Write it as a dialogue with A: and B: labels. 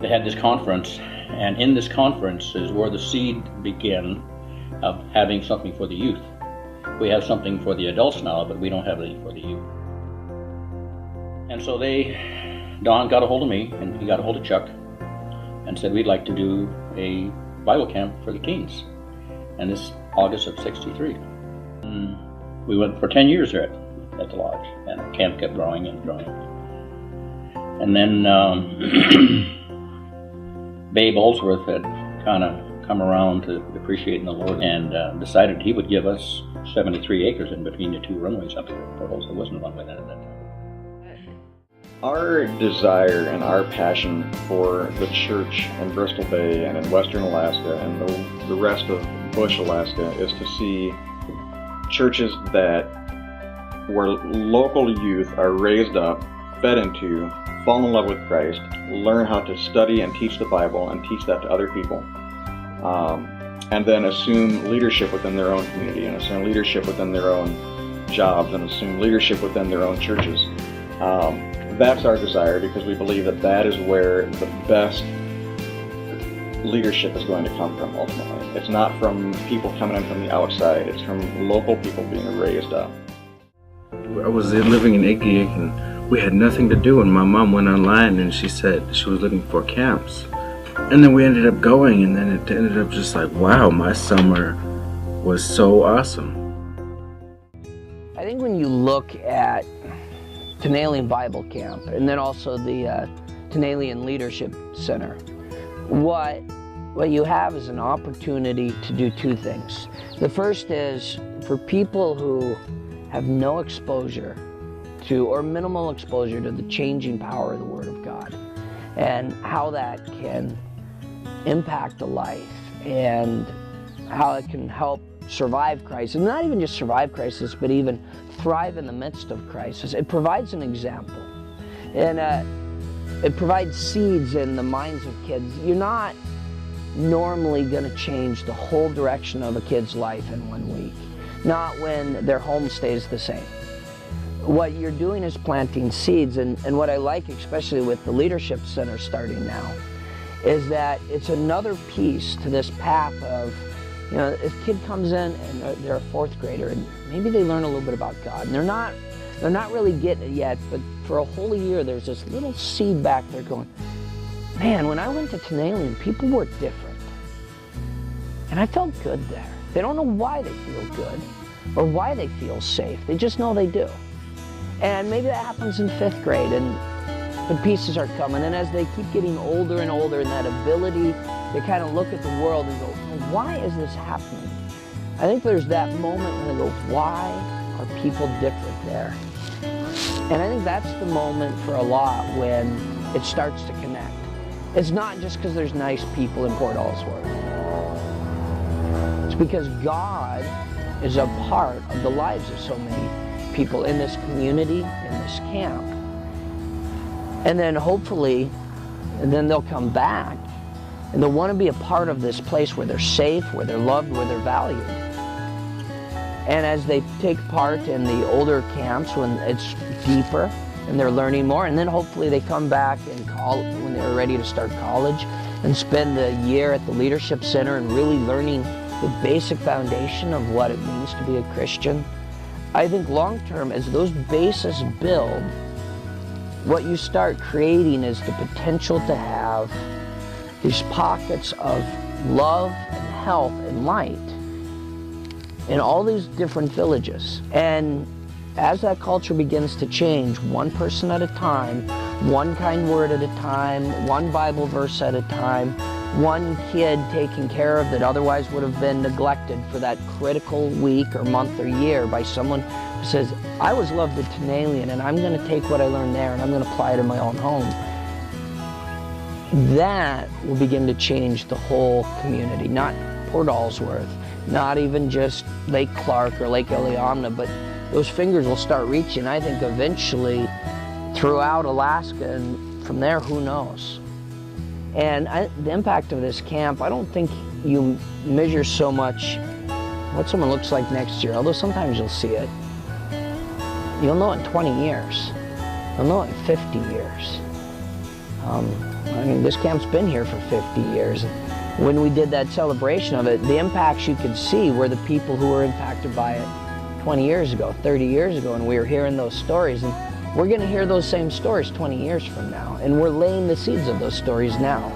A: They had this conference, and in this conference is where the seed began of having something for the youth. We have something for the adults now, but we don't have anything for the youth. And so Don got a hold of me, and he got a hold of Chuck, and said we'd like to do a Bible camp for the teens. And this August of '63. We went for 10 years there at the lodge, and the camp kept growing and growing. And then Babe Olsworth had kind of come around to appreciating the Lord and decided he would give us 73 acres in between the two runways up there. There wasn't a runway then at that time.
B: Our desire and our passion for the church in Bristol Bay and in Western Alaska and the rest of Bush, Alaska, is to see churches where local youth are raised up, fed into, fall in love with Christ, learn how to study and teach the Bible and teach that to other people, and then assume leadership within their own community and assume leadership within their own jobs and assume leadership within their own churches. That's our desire, because we believe that is where the best leadership is going to come from ultimately. It's not from people coming in from the outside, it's from local people being raised up.
C: I was living in Igiak and we had nothing to do, and my mom went online and she said she was looking for camps. And then we ended up going, and then it ended up just like, wow, my summer was so awesome.
D: I think when you look at Tanalian Bible Camp and then also the Tanalian Leadership Center, what you have is an opportunity to do two things. The first is for people who have no exposure to, or minimal exposure to, the changing power of the Word of God and how that can impact a life and how it can help survive crisis, and not even just survive crisis, but even thrive in the midst of crisis. It provides an example, and it provides seeds in the minds of kids. You're not normally going to change the whole direction of a kid's life in 1 week. not when their home stays the same. What you're doing is planting seeds, and what I like, especially with the Leadership Center starting now, is that it's another piece to this path of, you know, if a kid comes in and they're a fourth grader and maybe they learn a little bit about God, and they're not really getting it yet, but for a whole year there's this little seed back there going, man, when I went to Tanalian, people were different. And I felt good there. They don't know why they feel good or why they feel safe. They just know they do. And maybe that happens in 5th grade, and the pieces are coming. And as they keep getting older and older, and that ability to kind of look at the world and go, why is this happening? I think there's that moment when they go, why are people different there? And I think that's the moment for a lot when it starts to connect. It's not just because there's nice people in Port Ellsworth. It's because God is a part of the lives of so many people in this community, in this camp. And then hopefully, and then they'll come back and they'll want to be a part of this place where they're safe, where they're loved, where they're valued. And as they take part in the older camps when it's deeper and they're learning more, and then hopefully they come back in when they're ready to start college and spend the year at the Leadership Center and really learning the basic foundation of what it means to be a Christian. I think long term, as those bases build, what you start creating is the potential to have these pockets of love and health and light in all these different villages. And as that culture begins to change, one person at a time, one kind word at a time, one Bible verse at a time, one kid taken care of that otherwise would have been neglected for that critical week or month or year by someone who says, I was loved at Tanalian and I'm going to take what I learned there and I'm going to apply it in my own home. That will begin to change the whole community, not Port Ellsworth, not even just Lake Clark or Lake Iliamna, but those fingers will start reaching, I think, eventually throughout Alaska, and from there, who knows? And the impact of this camp, I don't think you measure so much what someone looks like next year, although sometimes you'll see it. You'll know it in 20 years. You'll know it in 50 years. I mean, this camp's been here for 50 years. When we did that celebration of it, the impacts you could see were the people who were impacted by it 20 years ago, 30 years ago, and we were hearing those stories. And we're going to hear those same stories 20 years from now, and we're laying the seeds of those stories now.